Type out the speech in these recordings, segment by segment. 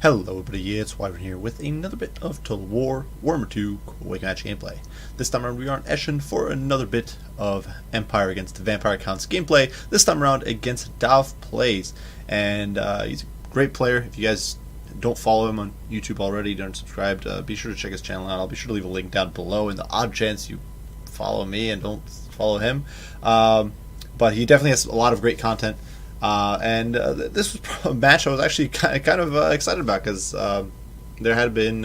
Hello everybody, it's Wyvern here with another bit of Total War, Warhammer 2, Quick Match gameplay. This time around we are on Eschen for another bit of Empire against Vampire Counts gameplay, this time around against Dahvplays. And he's a great player. If you guys don't follow him on YouTube already, don't subscribe, be sure to check his channel out. I'll be sure to leave a link down below in the odd chance you follow me and don't follow him. But he definitely has a lot of great content. This was a match I was actually kind of excited about because there had been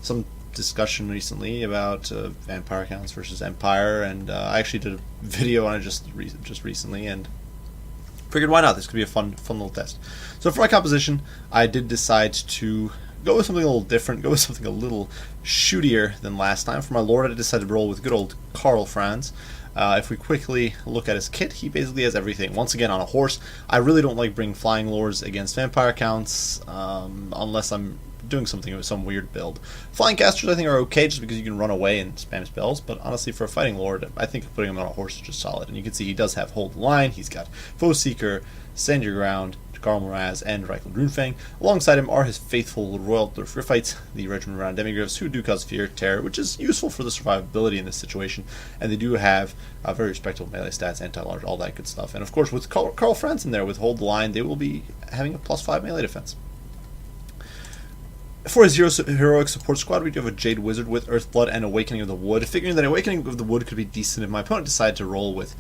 some discussion recently about Vampire Counts versus Empire, and I actually did a video on it just recently, and figured why not? This could be a fun little test. So for my composition, I did decide to go with something a little different, go with something a little shootier than last time. For my Lord, I decided to roll with good old Karl Franz. If we quickly look at his kit, he basically has everything. Once again, on a horse. I really don't like bringing flying lords against vampire counts unless I'm doing something with some weird build. Flying casters I think are okay just because you can run away and spam spells, but honestly for a fighting lord, I think putting him on a horse is just solid. And you can see he does have Hold the Line, he's got Foe Seeker, Stand Your Ground, Garl Moraz, and Reichel Runefang. Alongside him are his faithful Royal Riffites, the regiment around Demigriffs, who do cause fear, terror, which is useful for the survivability in this situation, and they do have very respectable melee stats, anti-large, all that good stuff. And of course, with Karl Franz in there, with Hold the Line, they will be having a +5 melee defense. For his heroic support squad, we do have a Jade Wizard with Earthblood and Awakening of the Wood, figuring that Awakening of the Wood could be decent if my opponent decided to roll with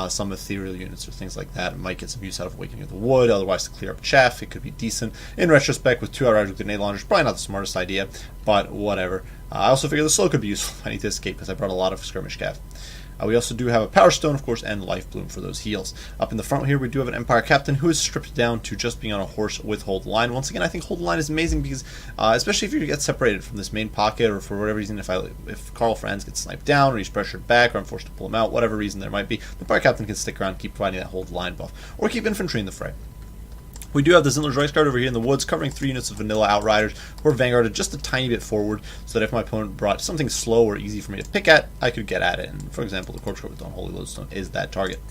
some ethereal units or things like that. It might get some use out of Awakening of the Wood, otherwise to clear up chaff, it could be decent. In retrospect, with 2 Outriders with grenade launchers, probably not the smartest idea, but whatever. I also figure the slow could be useful if I need to escape, because I brought a lot of skirmish cav. We also do have a Power Stone, of course, and Life Bloom for those heals. Up in the front here, we do have an Empire Captain who is stripped down to just being on a horse with Hold the Line. Once again, I think Hold the Line is amazing because, especially if you get separated from this main pocket, or for whatever reason, if Karl Franz gets sniped down, or he's pressured back, or I'm forced to pull him out, whatever reason there might be, the Empire Captain can stick around and keep providing that Hold the Line buff, or keep infantry in the fray. We do have the Zindler's Royce Guard over here in the woods, covering 3 units of vanilla Outriders, who are vanguarded just a tiny bit forward, so that if my opponent brought something slow or easy for me to pick at, I could get at it. And for example, the Corpse Guard with Unholy Lodestone is that target.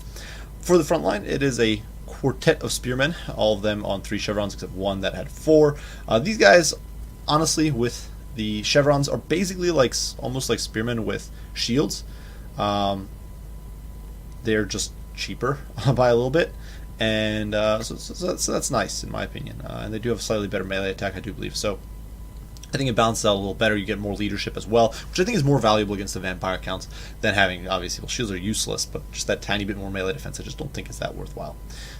For the front line, it is a quartet of spearmen, all of them on 3 chevrons, except one that had 4. These guys, honestly, with the chevrons, are basically like almost like spearmen with shields. They're just cheaper by a little bit. And so that's nice, in my opinion. And they do have a slightly better melee attack, I do believe. So I think it balances out a little better. You get more leadership as well, which I think is more valuable against the vampire counts than having, obviously, well, shields are useless, but just that tiny bit more melee defense, I just don't think is that worthwhile.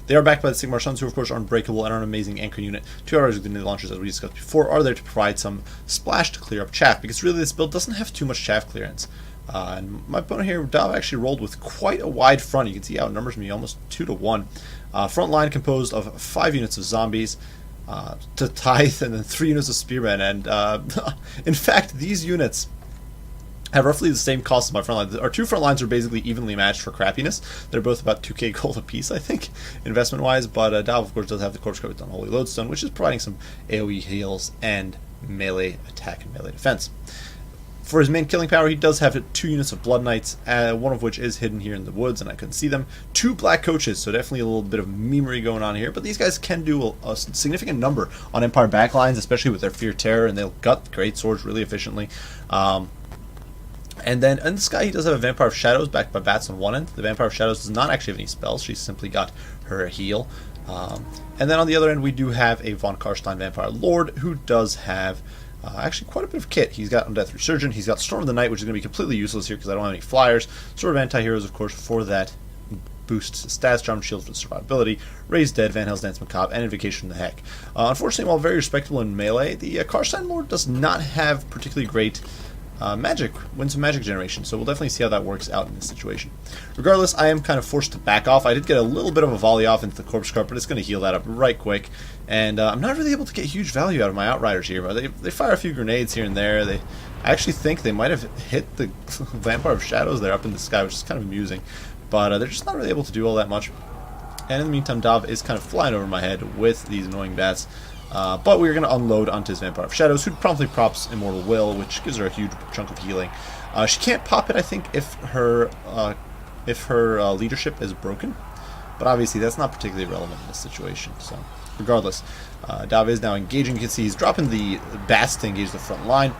They are backed by the Sigmar Suns, who of course are unbreakable and are an amazing anchor unit. 2 Outriders with grenade launchers, as we discussed before, are there to provide some splash to clear up chaff, because really this build doesn't have too much chaff clearance. And my opponent here, Dav, actually rolled with quite a wide front. You can see how it numbers me almost 2 to 1. Front line composed of 5 units of zombies to tithe, and then 3 units of spearmen. And in fact, these units have roughly the same cost as my front line. Our 2 front lines are basically evenly matched for crappiness. They're both about 2k gold apiece, I think, investment-wise. But Dav, of course, does have the Corpse Guard with Unholy Lodestone, which is providing some AoE heals and melee attack and melee defense. For his main killing power, he does have 2 units of Blood Knights, one of which is hidden here in the woods, and I couldn't see them. 2 black coaches, so definitely a little bit of memery going on here, but these guys can do a significant number on Empire backlines, especially with their Fear Terror, and they'll gut great swords really efficiently. And then in this guy, he does have a Vampire of Shadows backed by Bats on one end. The Vampire of Shadows does not actually have any spells, she's simply got her heal. And then on the other end, we do have a Von Karstein Vampire Lord, who does have actually quite a bit of kit. He's got Undeath Resurgent, he's got Storm of the Night, which is going to be completely useless here because I don't have any flyers. Sword of Anti-Heroes, of course, for that boosts stats, Charmed Shield for survivability, Raised Dead, Van Hels's Dance Macabre, and Invocation of the Heck. Unfortunately, while very respectable in melee, the Karstein Lord does not have particularly great magic, wins some magic generation, so we'll definitely see how that works out in this situation. Regardless, I am kind of forced to back off. I did get a little bit of a volley off into the Corpse Guard, but it's going to heal that up right quick, and I'm not really able to get huge value out of my Outriders here. They fire a few grenades here and there. I actually think they might have hit the Vampire of Shadows there up in the sky, which is kind of amusing, but they're just not really able to do all that much. And in the meantime, Dav is kind of flying over my head with these annoying bats. But we're going to unload onto his Vampire of Shadows, who promptly props Immortal Will, which gives her a huge chunk of healing. She can't pop it, I think, if her leadership is broken, but obviously that's not particularly relevant in this situation. So regardless, Dav is now engaging. You can see he's dropping the bats to engage the front line.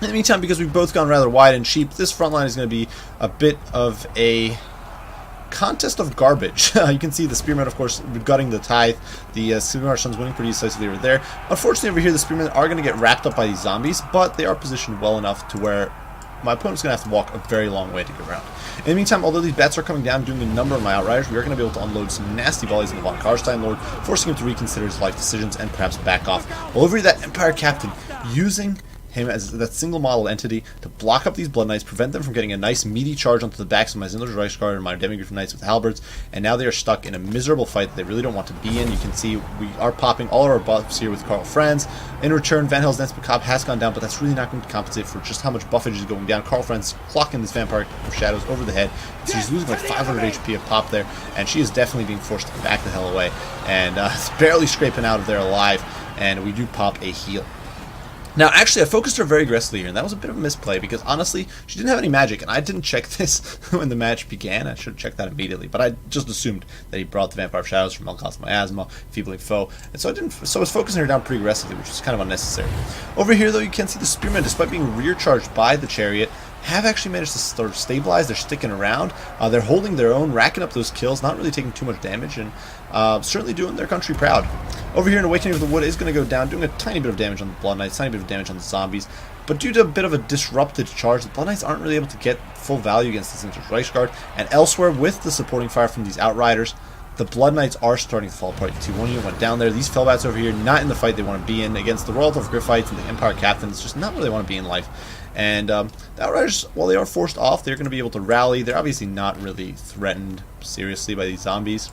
In the meantime, because we've both gone rather wide and cheap, this front line is going to be a bit of a contest of garbage. You can see the Spearmen, of course, gutting the Tithe. The Spearmen are winning pretty decisively over there. Unfortunately, over here, the Spearmen are going to get wrapped up by these zombies, but they are positioned well enough to where my opponent's going to have to walk a very long way to get around. In the meantime, although these bats are coming down, doing a number of my Outriders, we are going to be able to unload some nasty volleys on the Von Karstein Lord, forcing him to reconsider his life decisions and perhaps back off. Well, over here, that Empire Captain, using him as that single model entity to block up these Blood Knights, prevent them from getting a nice meaty charge onto the backs of my Zindler's Reichsguard and my Demigriff Knights with halberds, and now they are stuck in a miserable fight that they really don't want to be in. You can see we are popping all of our buffs here with Karl Franz. In return, Van Hel's Nance Macabre has gone down, but that's really not going to compensate for just how much buffage is going down. Karl Franz clocking this Vampire of Shadows over the head. So she's losing like 500 HP of pop there, and she is definitely being forced to back the hell away, and barely scraping out of there alive, and we do pop a heal. Now, actually, I focused her very aggressively here, and that was a bit of a misplay, because honestly, she didn't have any magic, and I didn't check this when the match began. I should have checked that immediately, but I just assumed that he brought the Vampire of Shadows from Melkoth's Miasma, Feebling Foe, and so I was focusing her down pretty aggressively, which was kind of unnecessary. Over here, though, you can see the Spearmen, despite being rear charged by the Chariot, have actually managed to sort of stabilize. They're sticking around. They're holding their own, racking up those kills, not really taking too much damage, and certainly doing their country proud. Over here, an Awakening of the Wood is going to go down, doing a tiny bit of damage on the Blood Knights, tiny bit of damage on the zombies, but due to a bit of a disrupted charge, the Blood Knights aren't really able to get full value against the Zindler's Reichsguard, and elsewhere, with the supporting fire from these Outriders, the Blood Knights are starting to fall apart. You can see one unit went down there. These Fellbats over here, not in the fight they want to be in, against the Royal of Griffites and the Empire Captains, just not where they want to be in life. And the Outriders, while they are forced off, they're going to be able to rally. They're obviously not really threatened seriously by these zombies,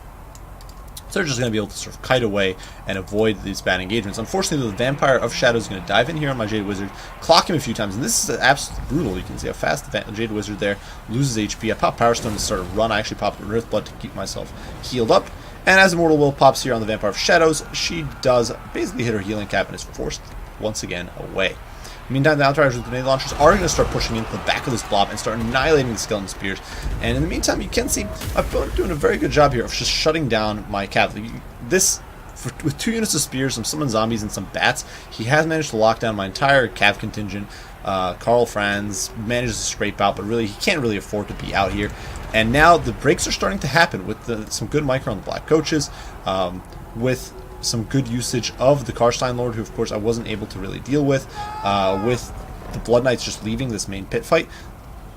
so they're just going to be able to sort of kite away and avoid these bad engagements. Unfortunately, the Vampire of Shadows is going to dive in here on my Jade Wizard, clock him a few times, and this is absolutely brutal. You can see how fast the Jade Wizard there loses HP. I pop Power Stone to start a run. I actually popped Earth Blood to keep myself healed up. And as Immortal Will pops here on the Vampire of Shadows, she does basically hit her healing cap and is forced once again away. Meantime, the Outriders with grenade launchers are going to start pushing into the back of this blob and start annihilating the skeleton spears. And in the meantime, you can see my opponent doing a very good job here of just shutting down my cavalry. With 2 units of spears, some summoned zombies, and some bats, he has managed to lock down my entire cav contingent. Karl Franz manages to scrape out, but really he can't really afford to be out here. And now the breaks are starting to happen with some good micro on the black coaches, with some good usage of the Karstein Lord, who of course I wasn't able to really deal with the Blood Knights just leaving this main pit fight.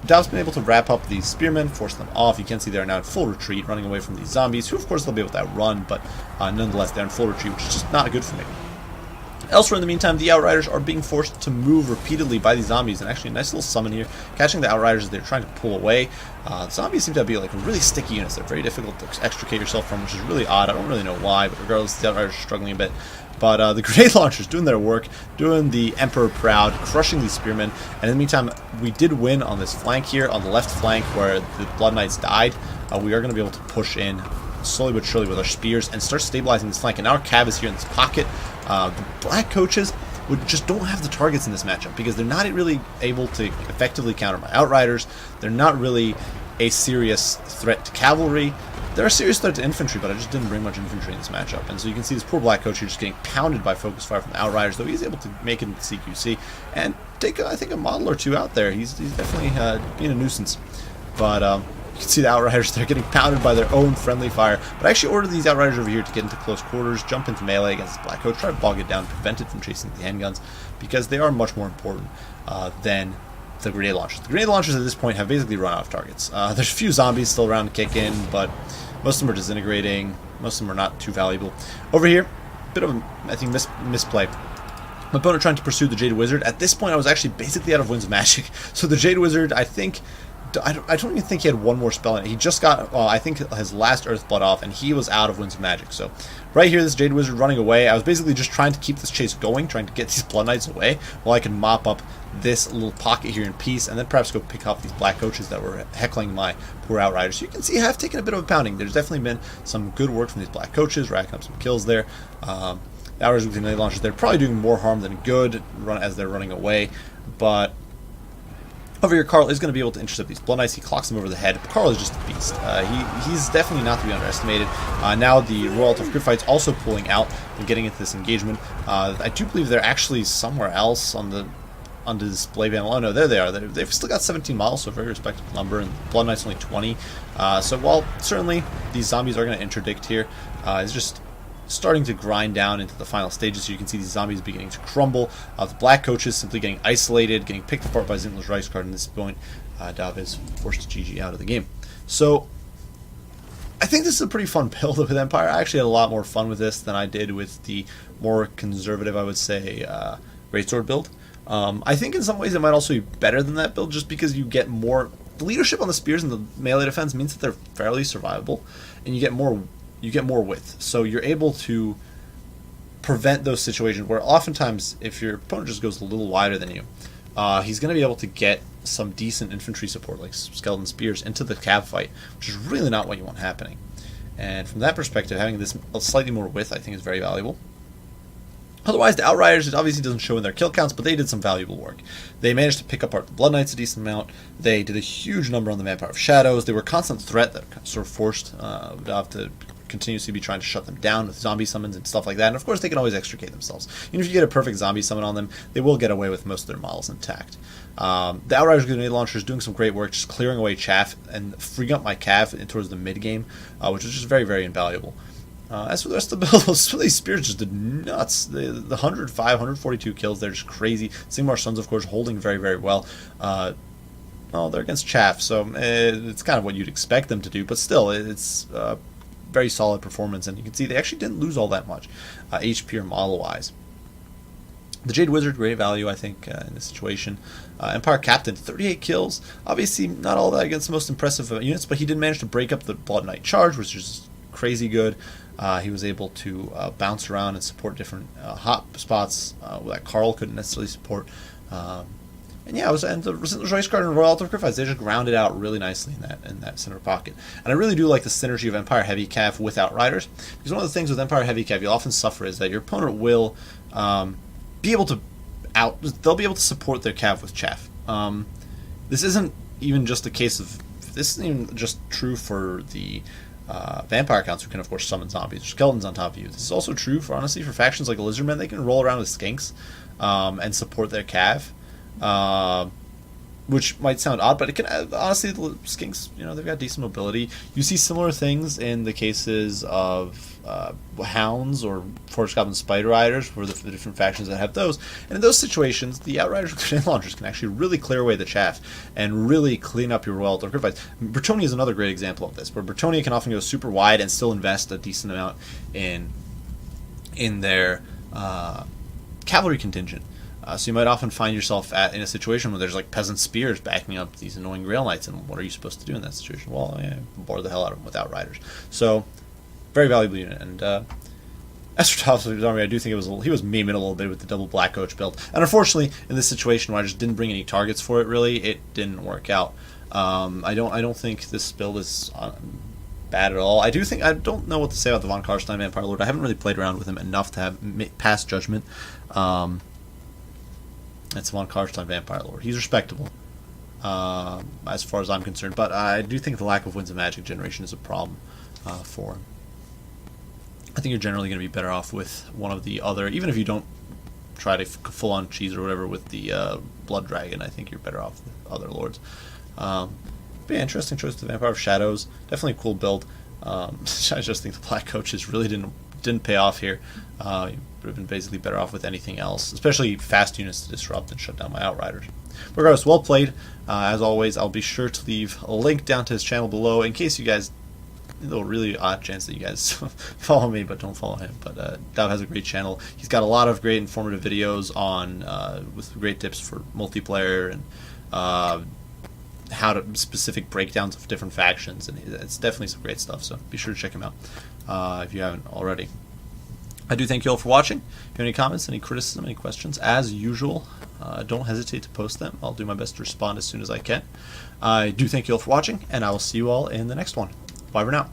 Dav's been able to wrap up these Spearmen, force them off. You can see they're now in full retreat, running away from these zombies, who of course they'll be able to outrun, but nonetheless they're in full retreat, which is just not good for me. Elsewhere in the meantime, the Outriders are being forced to move repeatedly by these zombies, and actually a nice little summon here, catching the Outriders as they're trying to pull away. The zombies seem to be like really sticky units. They're very difficult to extricate yourself from, which is really odd. I don't really know why, but regardless, the Outriders are struggling a bit. But the grenade launchers doing their work, doing the Emperor proud, crushing these Spearmen. And in the meantime, we did win on this flank here, on the left flank where the Blood Knights died. We are going to be able to push in slowly but surely with our spears and start stabilizing this flank. And now our cav is here in this pocket. The black coaches just don't have the targets in this matchup because they're not really able to effectively counter my Outriders. They're not really a serious threat to cavalry. They're a serious threat to infantry, but I just didn't bring much infantry in this matchup. And so you can see this poor black coach here just getting pounded by focus fire from the Outriders, though he's able to make it into CQC and take, I think, a model or two out there. He's definitely being a nuisance. But you can see the Outriders, they're getting pounded by their own friendly fire. But I actually ordered these Outriders over here to get into close quarters, jump into melee against this black coach, try to bog it down, prevent it from chasing the handguns, because they are much more important than the grenade launchers. The grenade launchers at this point have basically run out of targets. There's a few zombies still around to kick in, but most of them are disintegrating. Most of them are not too valuable. Over here, a bit of a, I think, misplay. My opponent trying to pursue the Jade Wizard. At this point, I was actually basically out of Winds of Magic. So the Jade Wizard, I think, I don't even think he had one more spell in it. He just got, I think, his last Earthblood off, and he was out of Winds of Magic. So right here, this Jade Wizard running away. I was basically just trying to keep this chase going, trying to get these Blood Knights away, while I can mop up this little pocket here in peace, and then perhaps go pick off these black coaches that were heckling my poor Outriders. So you can see I have taken a bit of a pounding. There's definitely been some good work from these black coaches, racking up some kills there. The Outriders with the grenade launchers, they're probably doing more harm than good as they're running away, but However, your Carl is going to be able to intercept these Blood Knights. He clocks them over the head. Carl is just a beast. He's definitely not to be underestimated. Now the Royal of Gryphites also pulling out and getting into this engagement. I do believe they're actually somewhere else on the display panel. Oh no, there they are. They've still got 17 models, so a very respectable number, and Blood Knight's only 20. So while certainly these zombies are going to interdict here, it's just starting to grind down into the final stages. So you can see these zombies beginning to crumble. The black coaches simply getting isolated, getting picked apart by Zintler's Rice Card. At this point, Dav is forced to GG out of the game. So I think this is a pretty fun build with Empire. I actually had a lot more fun with this than I did with the more conservative, I would say, Greatsword build. I think in some ways it might also be better than that build, just because you get more. The leadership on the spears and the melee defense means that they're fairly survivable, and you get more width. So you're able to prevent those situations where oftentimes if your opponent just goes a little wider than you, he's going to be able to get some decent infantry support like skeleton spears into the cav fight, which is really not what you want happening. And from that perspective, having this slightly more width I think is very valuable. Otherwise, the Outriders, it obviously doesn't show in their kill counts, but they did some valuable work. They managed to pick apart the Blood Knights a decent amount. They did a huge number on the Vampire of Shadows. They were a constant threat that sort of forced Dav to continuously be trying to shut them down with zombie summons and stuff like that. And of course, they can always extricate themselves. Even if you get a perfect zombie summon on them, they will get away with most of their models intact. The Outriders grenade launcher is doing some great work, just clearing away chaff and freeing up my cav towards the mid game, which is just very, very invaluable. As for the rest of the build, these spears just did nuts. The 105, 142 kills, they're just crazy. Sigmar's Sons, of course, holding very, very well. Well, they're against chaff, so it's kind of what you'd expect them to do, but still, it's very solid performance, and you can see they actually didn't lose all that much, HP or model-wise. The Jade Wizard, great value, I think, in this situation. Empire Captain, 38 kills. Obviously, not all that against the most impressive units, but he did manage to break up the Blood Knight charge, which is crazy good. He was able to bounce around and support different hot spots that Carl couldn't necessarily support. And yeah, the Rice Guard and Royal Altar of Gryphites, they just grounded out really nicely in that center pocket. And I really do like the synergy of Empire Heavy Cav with Outriders, because one of the things with Empire Heavy Cav you'll often suffer is that your opponent will be able to they'll be able to support their Cav with chaff. This isn't even just a case of, this isn't even just true for the vampire counts who can of course summon zombies or skeletons on top of you. This is also true for, honestly, for factions like the Lizardmen. They can roll around with skinks and support their cav, which might sound odd, but it can, honestly, the skinks, they've got decent mobility. You see similar things in the cases of hounds or Forest Goblin Spider Riders for the different factions that have those. And in those situations, the Outriders with grenade launchers can actually really clear away the chaff and really clean up your Royal Altar Gryphites. Bretonnia is another great example of this, where Bretonnia can often go super wide and still invest a decent amount in their cavalry contingent. So you might often find yourself in a situation where there's like peasant spears backing up these annoying Grail Knights, and what are you supposed to do in that situation? Well, bore the hell out of them with Outriders. So, very valuable unit. And as for Dahvplays Army, I do think he was memeing a little bit with the double Black Coach build. And unfortunately, in this situation where I just didn't bring any targets for it, really, it didn't work out. I don't think this build is bad at all. I don't know what to say about the Von Karstein Vampire Lord. I haven't really played around with him enough to have pass judgment. It's Von Karstein Vampire Lord. He's respectable, as far as I'm concerned, but I do think the lack of Winds of Magic generation is a problem for him. I think you're generally going to be better off with one of the other, even if you don't try to full-on cheese or whatever with the Blood Dragon. I think you're better off with other lords. But yeah, interesting choice to the Vampire of Shadows. Definitely a cool build. I just think the Black Coaches really didn't pay off here. You would have been basically better off with anything else, especially fast units to disrupt and shut down my Outriders. Regardless, well played. As always, I'll be sure to leave a link down to his channel below in case you guys, a really odd chance that you guys follow me but don't follow him. But Dav has a great channel. He's got a lot of great informative videos on with great tips for multiplayer and how to specific breakdowns of different factions, and it's definitely some great stuff. So be sure to check him out if you haven't already. I do thank you all for watching. If you have any comments, any criticism, any questions, as usual, don't hesitate to post them. I'll do my best to respond as soon as I can. I do thank you all for watching, and I will see you all in the next one. Bye for now.